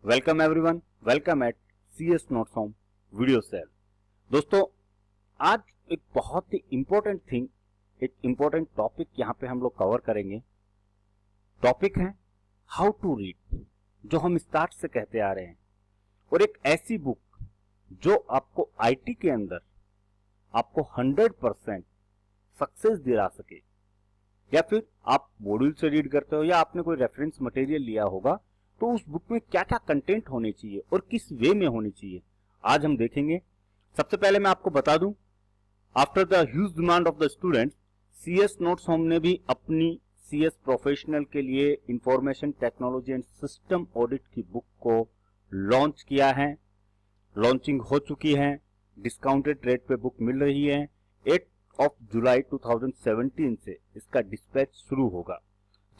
Welcome everyone, welcome at CS notes home video cell. दोस्तों, आज एक बहुत ही इंपॉर्टेंट थिंग, एक इंपॉर्टेंट टॉपिक यहाँ पे हम लोग कवर करेंगे। टॉपिक है हाउ टू रीड, जो हम स्टार्ट से कहते आ रहे हैं, और एक ऐसी बुक जो आपको IT के अंदर आपको 100% सक्सेस दिला सके, या फिर आप मॉड्यूल से रीड करते हो या आपने कोई रेफरेंस मटेरियल लिया होगा, तो उस बुक में क्या क्या कंटेंट होने चाहिए और किस वे में होनी चाहिए, आज हम देखेंगे। सबसे पहले मैं आपको बता दूं, after the huge demand of the students, CS notes home ने भी अपनी CS प्रोफेशनल के लिए information technology and system audit की बुक को लॉन्च किया है। लॉन्चिंग हो चुकी है, डिस्काउंटेड रेट पे बुक मिल रही है। 8 जुलाई 2017 से इसका डिस्पैच शुरू होगा।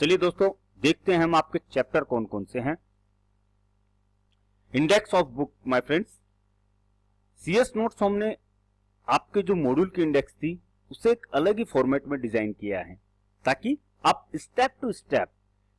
चलिए दोस्तों, देखते हैं हम आपके चैप्टर कौन कौन से हैं। Index of book my friends, CS notes हमने आपके जो मॉड्यूल की इंडेक्स थी उसे एक अलग ही फॉर्मेट में डिजाइन किया है, ताकि आप स्टेप टू स्टेप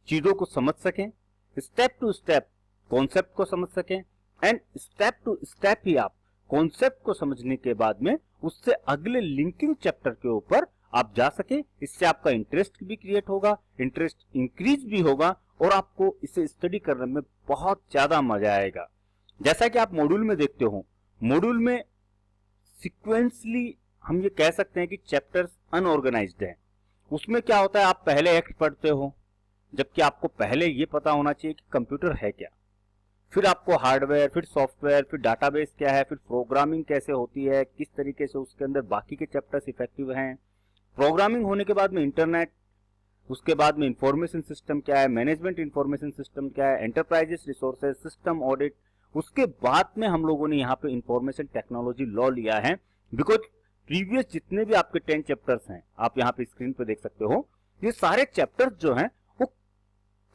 चीजों को समझ सकें, स्टेप टू स्टेप कॉन्सेप्ट को समझ सकें, एंड स्टेप टू स्टेप ही आप कॉन्सेप्ट को समझने के बाद में उससे अगले लिंकिंग चैप्टर के ऊपर आप जा सके। इससे आपका इंटरेस्ट भी क्रिएट होगा, इंटरेस्ट इंक्रीज भी होगा, और आपको इसे स्टडी करने में बहुत ज्यादा मजा आएगा। जैसा कि आप मॉड्यूल में देखते हो, मॉड्यूल में सीक्वेंसली हम ये कह सकते हैं कि चैप्टर्स अनऑर्गेनाइज्ड है। उसमें क्या होता है, आप पहले एक्ट पढ़ते हो, जबकि आपको पहले ये पता होना चाहिए कि कंप्यूटर है क्या, फिर आपको हार्डवेयर, फिर सॉफ्टवेयर, फिर डाटाबेस क्या है, फिर प्रोग्रामिंग कैसे होती है, किस तरीके से उसके अंदर बाकी के चैप्टर्स इफेक्टिव हैं। प्रोग्रामिंग होने के बाद में इंटरनेट, उसके बाद में इंफॉर्मेशन सिस्टम क्या है, मैनेजमेंट इंफॉर्मेशन सिस्टम क्या है, एंटरप्राइजेस रिसोर्सेज, सिस्टम ऑडिट, उसके बाद में हम लोगों ने यहाँ पे इंफॉर्मेशन टेक्नोलॉजी लॉ लिया है। बिकॉज प्रीवियस जितने भी आपके 10 चैप्टर्स हैं, आप यहाँ पे स्क्रीन पे देख सकते हो, ये सारे चैप्टर्स जो हैं वो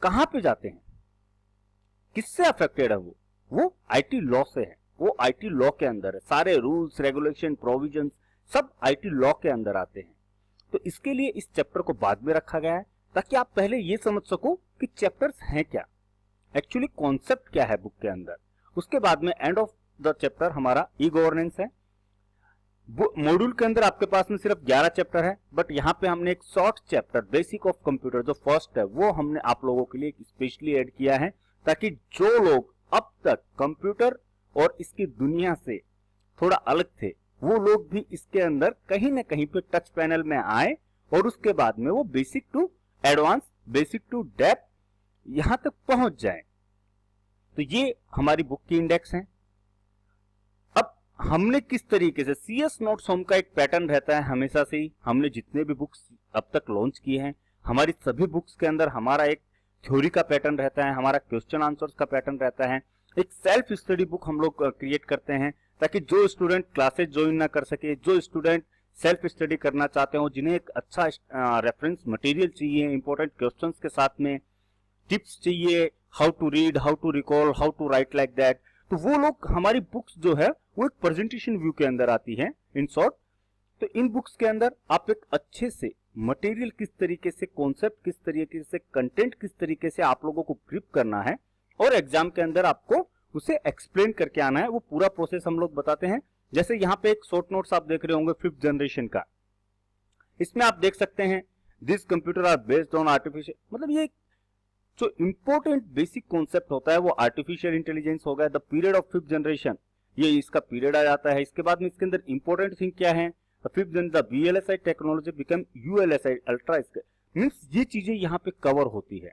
कहाँ पे जाते हैं, किससे अफेक्टेड है, वो IT लॉ से है, वो IT लॉ के अंदर है। सारे रूल्स, रेगुलेशन, प्रोविजंस सब IT लॉ के अंदर आते हैं। तो इसके लिए इस चैप्टर को बाद में रखा गया है, ताकि आप पहले ये समझ सको कि चैप्टर्स हैं क्या, एक्चुअली कॉन्सेप्ट क्या है बुक के अंदर। उसके बाद में एंड ऑफ द चैप्टर हमारा ई गवर्नेंस है। मॉड्यूल के अंदर आपके पास में सिर्फ 11 चैप्टर है, बट यहाँ पे हमने एक short chapter basic of computer जो फर्स्ट है, वो हमने आप लोगों के लिए स्पेशली ऐड किया है, ताकि जो लोग अब तक कंप्यूटर और इसकी दुनिया से थोड़ा अलग थे, वो लोग भी इसके अंदर कहीं ना कहीं पे टच पैनल में आए, और उसके बाद में वो basic to advance, basic to depth यहां तक पहुंच जाए। तो ये हमारी बुक की इंडेक्स है। अब हमने किस तरीके से, CS नोट्स होम का एक पैटर्न रहता है हमेशा से ही, हमने जितने भी बुक्स अब तक लॉन्च किए हैं, हमारी सभी बुक्स के अंदर हमारा एक थ्योरी का पैटर्न रहता है, हमारा क्वेश्चन आंसर्स का पैटर्न रहता है, एक सेल्फ स्टडी बुक हम लोग क्रिएट करते हैं, ताकि जो स्टूडेंट क्लासेस ज्वाइन ना कर सके, जो स्टूडेंट सेल्फ स्टडी करना चाहते हो, जिन्हें एक अच्छा रेफरेंस मटेरियल चाहिए, इंपॉर्टेंट क्वेश्चंस के साथ में टिप्स चाहिए, how to read, how to recall, how to write like that, तो वो लोग हमारी बुक्स जो है वो एक प्रेजेंटेशन व्यू के अंदर आती है। इन शॉर्ट, तो इन बुक्स के अंदर आप एक अच्छे से मटेरियल किस तरीके से, कॉन्सेप्ट किस तरीके से, कंटेंट किस तरीके से आप लोगों को ग्रिप करना है, और एग्जाम के अंदर आपको उसे एक्सप्लेन करके आना है, वो पूरा प्रोसेस हम लोग बताते हैं। जैसे यहाँ पे एक शॉर्ट नोट्स आप देख रहे होंगे 5th जनरेशन का, इसमें आप देख सकते हैं this computer are based on artificial, मतलब ये जो इंपॉर्टेंट बेसिक कॉन्सेप्ट होता है वो आर्टिफिशियल इंटेलिजेंस हो गया। The period of 5th generation, ये इसका पीरियड आ जाता है। इसके बाद में इसके अंदर इंपॉर्टेंट थिंग क्या है, fifth generation the VLSI technology become ULSI ultra, means ये चीजें यहाँ पे कवर होती है।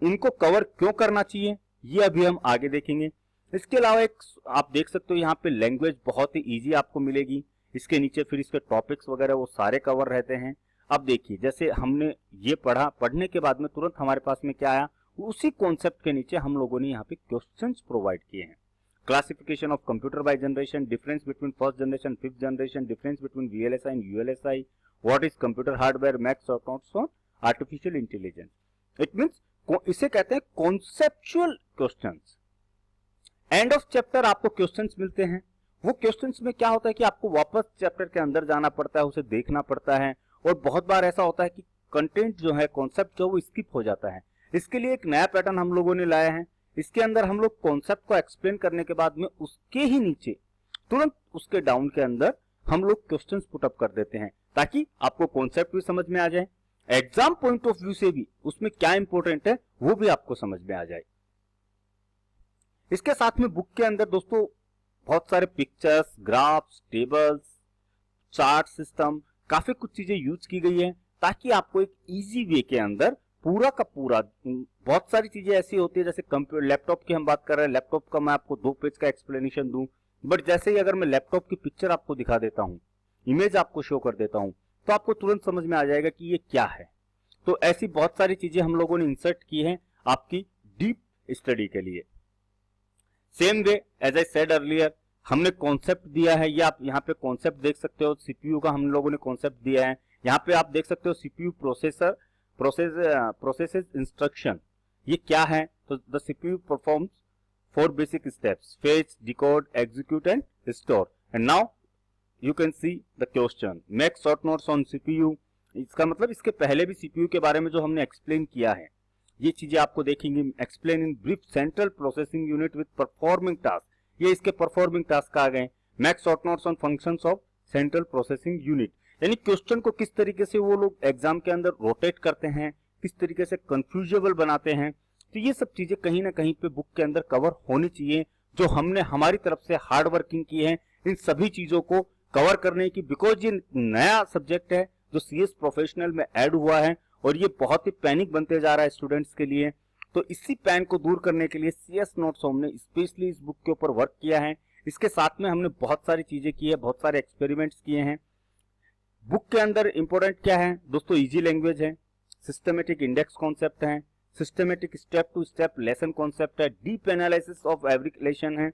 इनको कवर क्यों करना चाहिए ये अभी हम आगे देखेंगे। इसके अलावा एक आप देख सकते हो यहाँ पे लैंग्वेज बहुत ही इजी आपको मिलेगी। इसके नीचे फिर इसके टॉपिक्स वगैरह वो सारे कवर रहते हैं। अब देखिए, जैसे हमने ये पढ़ा, पढ़ने के बाद में तुरंत हमारे पास में क्या आया, उसी कॉन्सेप्ट के नीचे हम लोगों ने यहाँ पे क्वेश्चंस प्रोवाइड किए हैं। Classification of computer by generation, difference between first generation, 5th generation, difference between VLSI and ULSI, what is computer hardware, maths और notes on artificial intelligence. It means इसे कहते हैं conceptual questions. End of chapter आपको questions मिलते हैं। वो questions में क्या होता है कि आपको वापस चैप्टर के अंदर जाना पड़ता है, उसे देखना पड़ता है, और बहुत बार ऐसा होता है कि कंटेंट जो है, कॉन्सेप्ट जो वो स्किप हो जाता है। इसके लिए एक नया पैटर्न हम लोगों ने लाया है। इसके अंदर हम लोग कॉन्सेप्ट को एक्सप्लेन करने के बाद में उसके ही नीचे तुरंत उसके डाउन के अंदर हम लोग क्वेश्चंस पुट अप कर देते हैं, ताकि आपको कॉन्सेप्ट भी समझ में आ जाए, एग्जाम पॉइंट ऑफ व्यू से भी उसमें क्या इंपॉर्टेंट है वो भी आपको समझ में आ जाए। इसके साथ में बुक के अंदर दोस्तों बहुत सारे pictures, graphs, tables, chart system, काफी कुछ चीजें यूज की गई है, ताकि आपको एक इजी वे के अंदर पूरा का पूरा, बहुत सारी चीजें ऐसी होती है जैसे कंप्यूटर, लैपटॉप की हम बात कर रहे हैं, लैपटॉप का मैं आपको 2 पेज का एक्सप्लेनेशन दूं, बट जैसे ही अगर मैं लैपटॉप की पिक्चर आपको दिखा देता हूं, इमेज आपको शो कर देता हूं, तो आपको तुरंत समझ में आ जाएगा कि ये क्या है। तो ऐसी बहुत सारी चीजें हम लोगों ने इंसर्ट की हैं आपकी डीप स्टडी के लिए। Same way as I said earlier, हमने कॉन्सेप्ट दिया है, ये आप यहाँ पे कॉन्सेप्ट देख सकते हो, सीपीयू का हम लोगों ने कॉन्सेप्ट दिया है। यहाँ पे आप देख सकते हो सीपीयू प्रोसेसेस इंस्ट्रक्शन, ये क्या है? तो the CPU performs 4 basic steps: fetch, decode, execute and store. And now you can see the question, make short notes on CPU. इसका मतलब इसके पहले भी सीपीयू के बारे में जो हमने एक्सप्लेन किया है, ये चीजें आपको देखेंगे। Explain in brief central processing unit with performing task, ये इसके परफॉर्मिंग टास्क आ गए। Make short notes on functions of central processing unit, यानी क्वेश्चन को किस तरीके से वो लोग एग्जाम के अंदर रोटेट करते हैं, किस तरीके से कंफ्यूजेबल बनाते हैं। तो ये सब चीजें कहीं ना कहीं पे बुक के अंदर कवर होनी चाहिए, जो हमने हमारी तरफ से हार्ड वर्किंग की है इन सभी चीजों को कवर करने की, बिकॉज ये नया सब्जेक्ट है जो सीएस प्रोफेशनल में ऐड हुआ है और ये बहुत ही पैनिक बनते जा रहा है स्टूडेंट्स के लिए। तो इसी पैन को दूर करने के लिए सीएस नोट्स हमने स्पेशली इस बुक के ऊपर वर्क किया है। इसके साथ में हमने बहुत सारी चीजें की है, बहुत सारे एक्सपेरिमेंट्स किए हैं। बुक के अंदर इंपॉर्टेंट क्या है दोस्तों? इजी लैंग्वेज है, सिस्टमेटिक इंडेक्स कॉन्सेप्ट है, systematic step to step lesson concept है, deep analysis of every lesson है,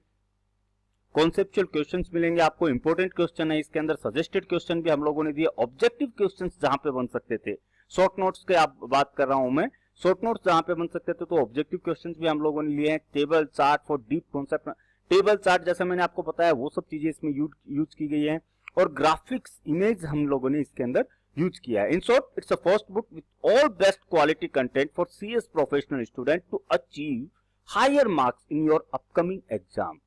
कॉन्सेप्चुअल क्वेश्चंस मिलेंगे आपको, इंपॉर्टेंट क्वेश्चन है इसके अंदर, सजेस्टेड क्वेश्चन भी हम लोगों ने दिए, ऑब्जेक्टिव क्वेश्चंस जहां पे बन सकते थे, शॉर्ट नोट्स के आप बात कर रहा हूं मैं, शॉर्ट नोट्स जहां पे बन सकते थे तो ऑब्जेक्टिव क्वेश्चंस भी हम लोगों ने लिए हैं। Table chart for deep concept, table chart जैसा मैंने आपको बताया वो सब चीजें इसमें यूज की गई है, और ग्राफिक्स इमेज हम लोगों ने इसके अंदर यूज किया है। In short it's a first book with all best quality content for CS professional student to achieve higher marks in your upcoming exam.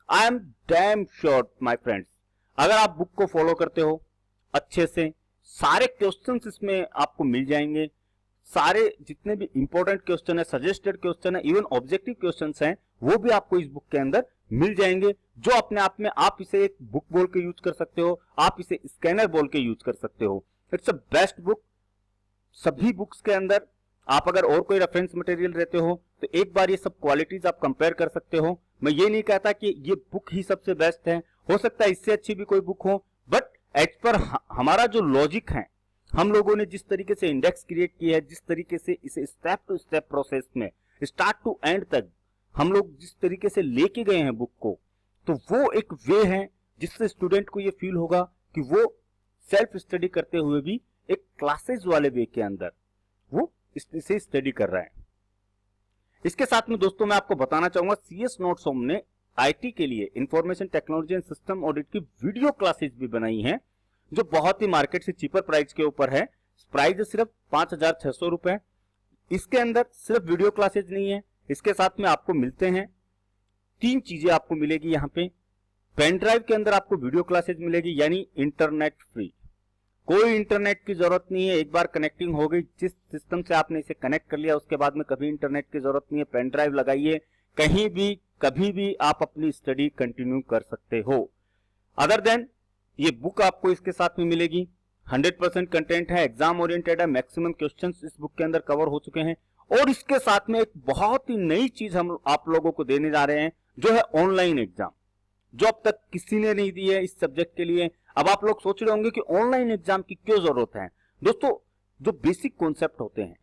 I am damn sure my friends, अगर आप book को follow करते हो अच्छे से, सारे questions इसमें आपको मिल जाएंगे, सारे जितने भी इंपॉर्टेंट क्वेश्चन है, सजेस्टेड क्वेश्चन है, इवन ऑब्जेक्टिव क्वेश्चंस हैं, वो भी आपको इस बुक के अंदर मिल जाएंगे, जो अपने आप में आप इसे एक बुक बोल के यूज कर सकते हो, आप इसे स्कैनर बोल के यूज कर सकते हो। It's a best book. सभी बुक्स के अंदर आप अगर और कोई रेफरेंस मटेरियल रहते हो तो एक बार ये सब क्वालिटीज आप कंपेयर कर सकते हो। मैं ये नहीं कहता कि ये बुक ही सबसे बेस्ट है, हो सकता है इससे अच्छी भी कोई बुक हो, बट एज पर हमारा जो लॉजिक है, हम लोगों ने जिस तरीके से इंडेक्स क्रिएट किया है, जिस तरीके से इसे स्टेप टू स्टेप प्रोसेस में स्टार्ट टू एंड तक हम लोग जिस तरीके से लेके गए हैं बुक को, तो वो एक वे है जिससे स्टूडेंट को ये फील होगा कि वो सेल्फ स्टडी करते हुए भी एक क्लासेस वाले वे के अंदर वो इसे स्टडी कर रहा है। इसके साथ में दोस्तों मैं आपको बताना चाहूंगा, सीएस नोट्स हमने आईटी के लिए information technology and system audit की वीडियो क्लासेस भी बनाई हैं, जो बहुत ही मार्केट से चीपर प्राइस के ऊपर है। प्राइस है सिर्फ 5,600 रुपए। इसके अंदर सिर्फ वीडियो क्लासेस नहीं है, इसके साथ में आपको मिलते हैं 3 चीजें आपको मिलेगी यहाँ पे। पेन ड्राइव के अंदर आपको वीडियो क्लासेस मिलेगी, यानी इंटरनेट फ्री, कोई इंटरनेट की जरूरत नहीं है। एक बार कनेक्टिंग हो गई, जिस सिस्टम से आपने इसे कनेक्ट कर लिया उसके बाद में कभी इंटरनेट की जरूरत नहीं है। पेन ड्राइव लगाइए, कहीं भी कभी भी आप अपनी स्टडी कंटिन्यू कर सकते हो। अदर देन ये बुक आपको इसके साथ में मिलेगी, 100% कंटेंट है, एग्जाम ओरिएंटेड है, मैक्सिमम क्वेश्चंस इस बुक के अंदर कवर हो चुके हैं। और इसके साथ में एक बहुत ही नई चीज हम आप लोगों को देने जा रहे हैं, जो है ऑनलाइन एग्जाम, जो अब तक किसी ने नहीं दी है इस सब्जेक्ट के लिए। अब आप लोग सोच रहे होंगे कि ऑनलाइन एग्जाम की क्यों जरूरत है। दोस्तों, जो बेसिक कॉन्सेप्ट होते हैं,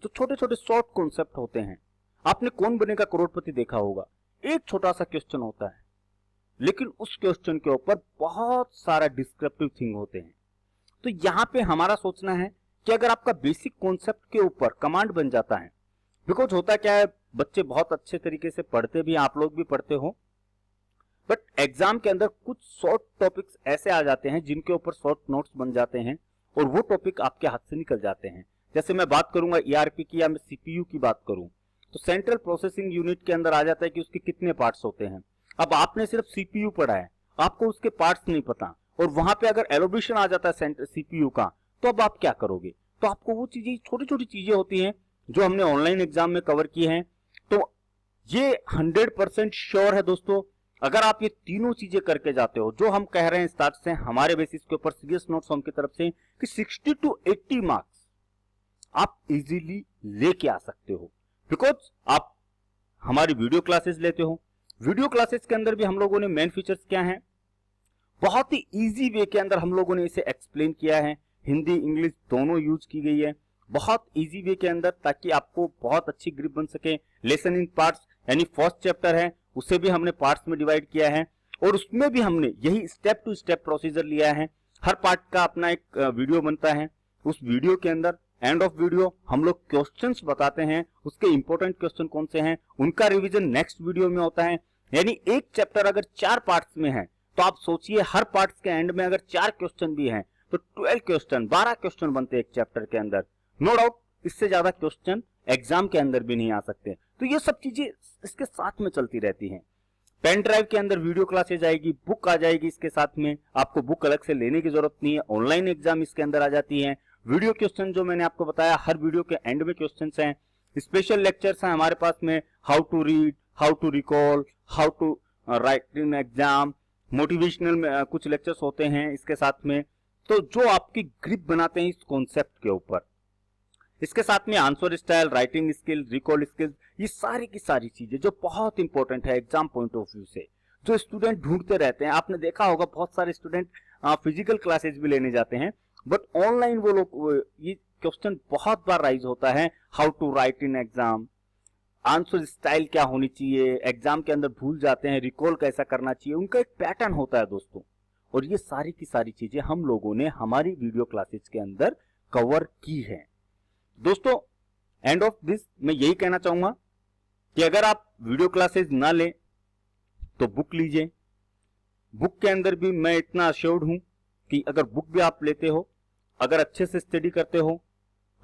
जो छोटे छोटे शॉर्ट कॉन्सेप्ट होते हैं, आपने कौन बनेगा करोड़पति देखा होगा, एक छोटा सा क्वेश्चन होता है, लेकिन उस क्वेश्चन के ऊपर बहुत सारा डिस्क्रिप्टिव थिंग होते हैं। तो यहां पे हमारा सोचना है कि अगर आपका बेसिक कॉन्सेप्ट के ऊपर कमांड बन जाता है, बिकॉज होता क्या है, बच्चे बहुत अच्छे तरीके से पढ़ते भी, आप लोग भी पढ़ते हो, बट एग्जाम के अंदर कुछ शॉर्ट टॉपिक्स ऐसे आ जाते हैं जिनके ऊपर शॉर्ट नोट्स बन जाते हैं और वो टॉपिक आपके हाथ से निकल जाते हैं। जैसे मैं बात करूंगा ईआरपी की या मैं सीपीयू की बात करूं, तो सेंट्रल प्रोसेसिंग यूनिट के अंदर आ जाता है कि उसके कितने पार्ट्स होते हैं। अब आपने सिर्फ सीपीयू पढ़ा है, आपको उसके पार्ट्स नहीं पता, और वहां पे अगर एलोब्रेशन आ जाता है सीपीयू का, तो अब आप क्या करोगे? तो आपको वो चीजें, छोटी छोटी चीजें होती हैं जो हमने ऑनलाइन एग्जाम में कवर की हैं। तो ये 100% श्योर है दोस्तों, अगर आप ये तीनों चीजें करके जाते हो, जो हम कह रहे हैं स्टार्ट से हमारे बेसिस के ऊपर सीरियस नोट्स हम की तरफ से कि 60 to 80 मार्क्स आप इजीली लेके आ सकते हो, बिकॉज आप हमारी वीडियो क्लासेस लेते हो। वीडियो क्लासेस के अंदर भी हम लोगों ने मेन फीचर्स क्या हैं, बहुत ही इजी वे के अंदर हम लोगों ने इसे एक्सप्लेन किया है। हिंदी इंग्लिश दोनों यूज की गई है, बहुत इजी वे के अंदर, ताकि आपको बहुत अच्छी ग्रिप बन सके। लेसन इन पार्ट्स यानी फर्स्ट चैप्टर है, उसे भी हमने पार्ट्स में डिवाइड किया है, और उसमें भी हमने यही स्टेप टू स्टेप प्रोसीजर लिया है। हर पार्ट का अपना एक वीडियो बनता है, उस वीडियो के अंदर एंड ऑफ वीडियो हम लोग क्वेश्चंस बताते हैं, उसके इंपॉर्टेंट क्वेश्चन कौन से हैं, उनका रिवीजन नेक्स्ट वीडियो में होता है। यानी एक चैप्टर अगर 4 पार्ट्स में है, तो आप सोचिए हर पार्ट्स के एंड में अगर 4 क्वेश्चन भी हैं, तो 12 क्वेश्चन, 12 क्वेश्चन बनते हैं एक चैप्टर के अंदर। नो डाउट इससे ज्यादा क्वेश्चन एग्जाम के अंदर भी नहीं आ सकते। तो ये सब चीजें इसके साथ में चलती रहती हैं। पेन ड्राइव के अंदर वीडियो क्लासेज आएगी, बुक आ जाएगी इसके साथ में, आपको बुक अलग से लेने की जरूरत नहीं है। ऑनलाइन एग्जाम इसके अंदर आ जाती है। वीडियो क्वेश्चन जो मैंने आपको बताया, हर वीडियो के एंड में क्वेश्चंस हैं। स्पेशल लेक्चर्स हैं हमारे पास में, how to read, how to recall, how to write in exam, motivational में कुछ लेक्चर्स होते हैं इसके साथ में, तो जो आपकी ग्रिप बनाते हैं इस कॉन्सेप्ट के ऊपर। इसके साथ में answer style, writing skill, recall skill, ये सारी की सारी चीजें जो बहुत इंपॉर्टेंट है एग्जाम पॉइंट ऑफ व्यू से, जो स्टूडेंट ढूंढते रहते हैं। आपने देखा होगा बहुत सारे स्टूडेंट फिजिकल क्लासेज भी लेने जाते हैं, बट ऑनलाइन वो लोग, ये क्वेश्चन बहुत बार राइज होता है, how to write in exam, answer style क्या होनी चाहिए, एग्जाम के अंदर भूल जाते हैं, रिकॉल कैसा करना चाहिए, उनका एक पैटर्न होता है दोस्तों। और ये सारी की सारी चीजें हम लोगों ने हमारी वीडियो क्लासेज के अंदर कवर की है दोस्तों। एंड ऑफ दिस मैं यही कहना चाहूंगा कि अगर आप वीडियो क्लासेज ना लें तो बुक लीजिए। बुक के अंदर भी मैं इतना अश्योर्ड हूं कि अगर बुक भी आप लेते हो, अगर अच्छे से स्टडी करते हो,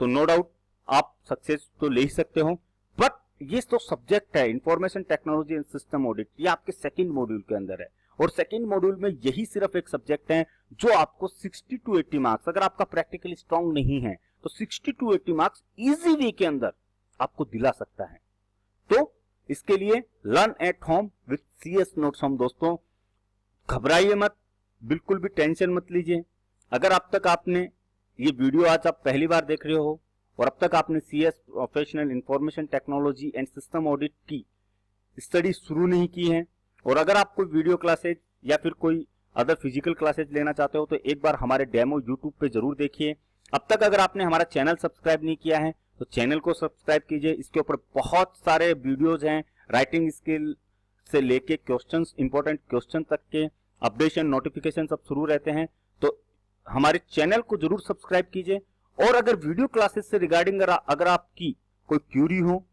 तो नो डाउट आप सक्सेस तो ले ही सकते हो। बट ये तो सब्जेक्ट है information technology and system audit, ये आपके सेकंड मॉड्यूल के अंदर है, और सेकंड मॉड्यूल में यही सिर्फ एक सब्जेक्ट है जो आपको 60 to 80 मार्क्स, अगर आपका प्रैक्टिकली स्ट्रांग नहीं है तो 60 to 80 मार्क्स इजी वे के अंदर आपको दिला सकता है। तो इसके लिए learn at home with CS notes home दोस्तों, घबराइए मत, बिल्कुल भी टेंशन मत लीजिए। अगर अब तक आपने ये वीडियो आज आप पहली बार देख रहे हो और अब तक आपने CS professional information technology and system audit की स्टडी शुरू नहीं की है, और अगर आप कोई वीडियो क्लासेज या फिर कोई अदर फिजिकल क्लासेज लेना चाहते हो, तो एक बार हमारे डेमो यूट्यूब पे जरूर देखिए। अब तक अगर आपने हमारा चैनल सब्सक्राइब नहीं किया है तो चैनल को सब्सक्राइब कीजिए। इसके ऊपर बहुत सारे वीडियोज हैं, राइटिंग स्किल से लेके क्वेश्चंस, इंपॉर्टेंट क्वेश्चन तक के अपडेशन, नोटिफिकेशन सब शुरू रहते हैं। तो हमारे चैनल को जरूर सब्सक्राइब कीजिए। और अगर वीडियो क्लासेस से रिगार्डिंग अगर आपकी कोई क्यूरी हो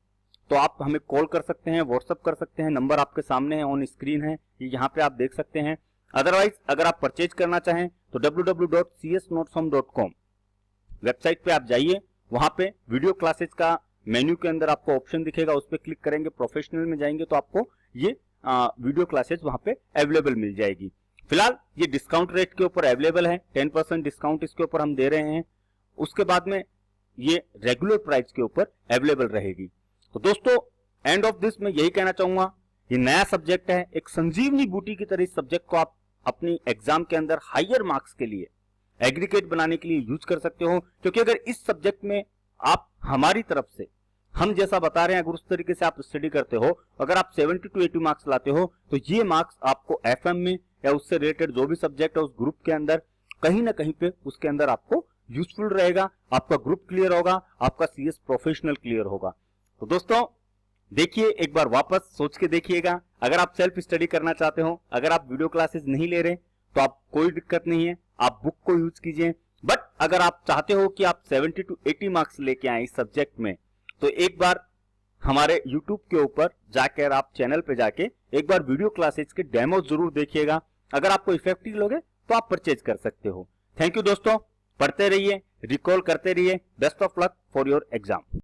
तो आप हमें कॉल कर सकते हैं, व्हाट्सअप कर सकते हैं, नंबर आपके सामने है, ऑन स्क्रीन है, ये यहाँ पे आप देख सकते हैं। अदरवाइज अगर आप परचेज करना चाहें तो www.csnoteshom.com वेबसाइट पे आप जाइए, वहां पे वीडियो क्लासेस का मेन्यू के अंदर आपको ऑप्शन दिखेगा, उस पर क्लिक करेंगे, प्रोफेशनल में जाएंगे तो आपको ये वीडियो क्लासेस वहां पे अवेलेबल मिल जाएगी। फिलहाल ये डिस्काउंट रेट के ऊपर अवेलेबल है, 10% डिस्काउंट इसके ऊपर हम दे रहे हैं। उसके बाद में ये रेगुलर प्राइस के ऊपर अवेलेबल रहेगी। तो दोस्तों एंड ऑफ दिस मैं यही कहना चाहूंगा, ये नया सब्जेक्ट है, एक संजीवनी बूटी की तरह इस सब्जेक्ट को आप अपनी एग्जाम के अंदर हायर मार्क्स के लिए, एग्रीगेट बनाने के लिए यूज कर सकते हो। क्योंकि अगर इस सब्जेक्ट में आप हमारी तरफ से हम जैसा बता रहे हैं, अगर उस तरीके से आप स्टडी करते हो, अगर आप 70 to 80 मार्क्स लाते हो, तो ये मार्क्स आपको एफएम में या उससे रिलेटेड जो भी सब्जेक्ट है उस ग्रुप के अंदर कहीं ना कहीं पे उसके अंदर आपको यूजफुल रहेगा। आपका ग्रुप क्लियर होगा, आपका सीएस प्रोफेशनल क्लियर होगा। तो दोस्तों देखिए, एक बार वापस सोच के देखिएगा। अगर आप सेल्फ स्टडी करना चाहते हो, अगर आप वीडियो क्लासेस नहीं ले रहे तो आप कोई दिक्कत नहीं है, आप बुक को यूज कीजिए। बट अगर आप चाहते हो कि आप 70 to 80 मार्क्स लेके आए इस सब्जेक्ट में, तो एक बार हमारे YouTube के ऊपर जाकर आप चैनल पे जाके एक बार वीडियो क्लासेस के डेमो जरूर देखिएगा। अगर आपको इफेक्टिव लगे तो आप परचेज कर सकते हो। थैंक यू दोस्तों, पढ़ते रहिए, रिकॉल करते रहिए। Best of luck for your exam.